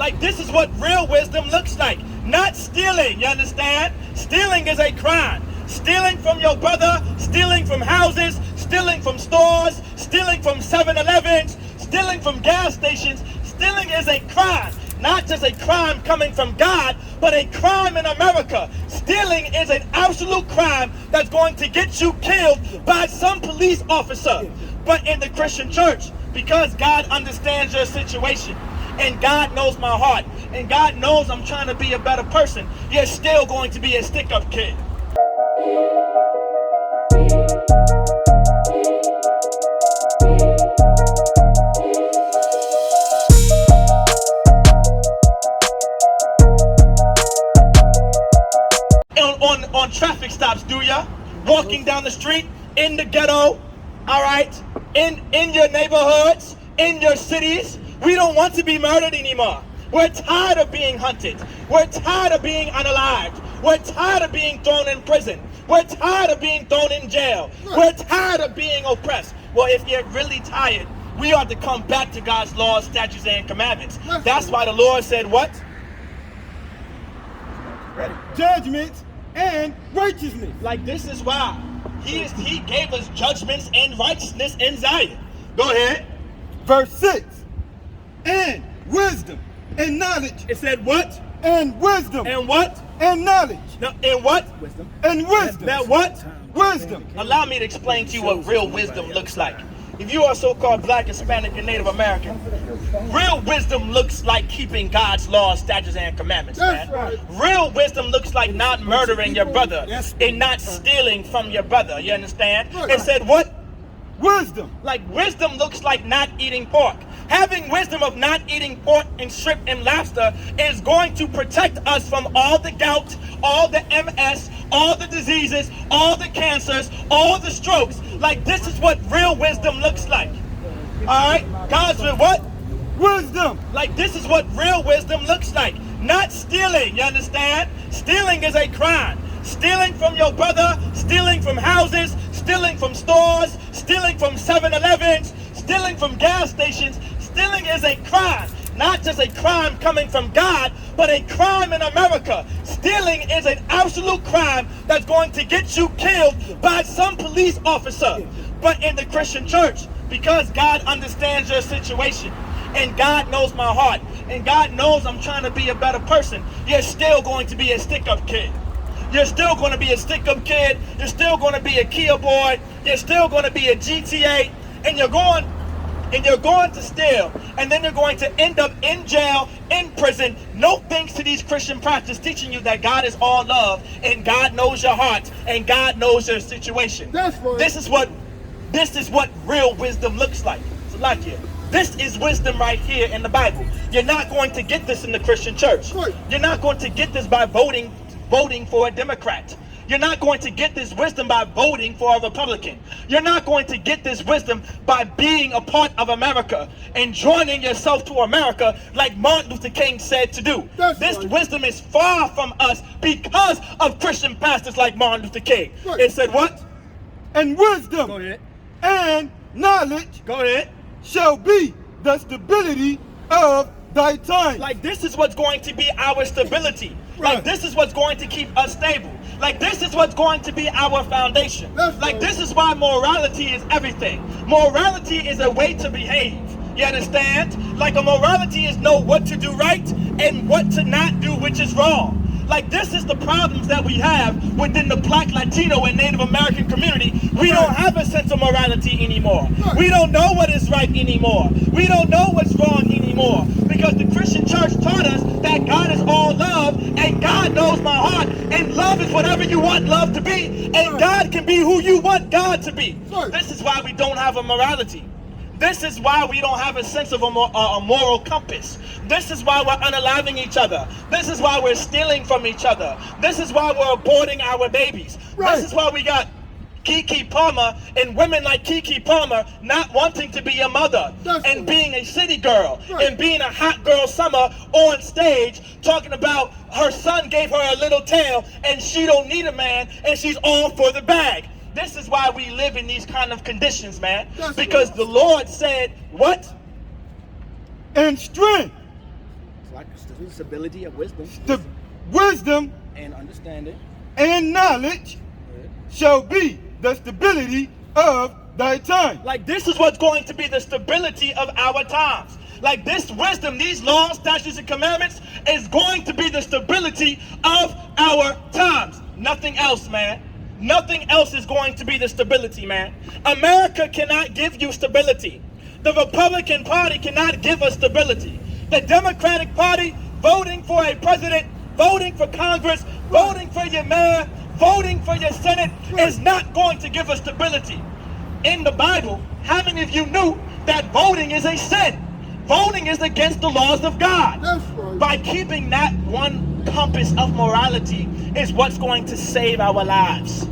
Like, this is what real wisdom looks like. Not stealing, you understand? Stealing is a crime. Stealing from your brother, stealing from houses, stealing from stores, stealing from 7-Elevens, stealing from gas stations. Stealing is a crime. Not just a crime coming from God, but a crime in America. Stealing is an absolute crime that's going to get you killed by some police officer. But in the Christian church, because God understands your situation, and God knows my heart, and God knows I'm trying to be a better person, you're still going to be a stick-up kid. On traffic stops, do ya? Walking down the street, in the ghetto, all right? In your neighborhoods, in your cities. We don't want to be murdered anymore. We're tired of being hunted. We're tired of being unalived. We're tired of being thrown in prison. We're tired of being thrown in jail. We're tired of being oppressed. Well, if you're really tired, we ought to come back to God's laws, statutes, and commandments. That's why the Lord said what? Judgment and righteousness. Like, this is why he gave us judgments and righteousness in Zion. Go ahead. Verse 6. And wisdom and knowledge. It said what? And wisdom. And what? And knowledge. No, and what? Wisdom. And wisdom. That what? Wisdom. Allow me to explain to you what real wisdom looks like. If you are so-called Black, Hispanic, and Native American, real wisdom looks like keeping God's laws, statutes, and commandments, man. Right. Real wisdom looks like not murdering your brother and not stealing from your brother. You understand? It said what? Wisdom. Like, wisdom looks like not eating pork. Having wisdom of not eating pork and shrimp and lobster is going to protect us from all the gout, all the MS, all the diseases, all the cancers, all the strokes. Like, this is what real wisdom looks like. All right? God's with what? Wisdom. Like, this is what real wisdom looks like. Not stealing, you understand? Stealing is a crime. Stealing from your brother, stealing from houses, stealing from stores, stealing from 7-Elevens, stealing from gas stations. Stealing is a crime. Not just a crime coming from God, but a crime in America. Stealing is an absolute crime that's going to get you killed by some police officer. But in the Christian church, because God understands your situation, and God knows my heart, and God knows I'm trying to be a better person, you're still going to be a stick-up kid. You're still going to be a stick-up kid. You're still going to be a Kia boy. You're still going to be a GTA, and you're going to steal, and then you're going to end up in jail, in prison. No thanks to these Christian pastors teaching you that God is all love, and God knows your heart, and God knows your situation. That's right. This is what real wisdom looks like. So, like here, this is wisdom right here in the Bible. You're not going to get this in the Christian church. Right. You're not going to get this by voting for a Democrat. You're not going to get this wisdom by voting for a Republican. You're not going to get this wisdom by being a part of America and joining yourself to America like Martin Luther King said to do. This wisdom is far from us because of Christian pastors like Martin Luther King. Right. It said what? And wisdom. Go ahead. And knowledge. Go ahead. Shall be the stability of thy time. Like, this is what's going to be our stability. Right. Like, this is what's going to keep us stable. Like, this is what's going to be our foundation. Like, this is why morality is everything. Morality is a way to behave. You understand? Like, a morality is know what to do right and what to not do, which is wrong. Like, this is the problems that we have within the Black, Latino, and Native American community. We don't have a sense of morality anymore. We don't know what is right anymore. We don't know what's wrong anymore. Because the Christian church taught us that God is all love, and God knows my heart, and love is whatever you want love to be, and God can be who you want God to be. This is why we don't have a morality. This is why we don't have a sense of a moral compass. This is why we're unaliving each other. This is why we're stealing from each other. This is why we're aborting our babies. This is why we got Keke Palmer and women like Keke Palmer not wanting to be a mother and being a city girl and being a hot girl summer on stage talking about her son gave her a little tail and she don't need a man and she's all for the bag. This is why we live in these kind of conditions, man. Because the Lord said, what? And strength Stability of wisdom. Wisdom And understanding. and knowledge shall be the stability of thy time. Like this is what's going to be the stability of our times. Like this wisdom, these laws, statutes, and commandments is going to be the stability of our times. Nothing else, man. Nothing else is going to be the stability, man. America cannot give you stability. The Republican Party cannot give us stability. The Democratic Party voting for a president, voting for Congress, voting for your mayor, voting for your Senate is not going to give us stability. In the Bible, how many of you knew that voting is a sin? Voting is against the laws of God. That's right. By keeping that one compass of morality is what's going to save our lives.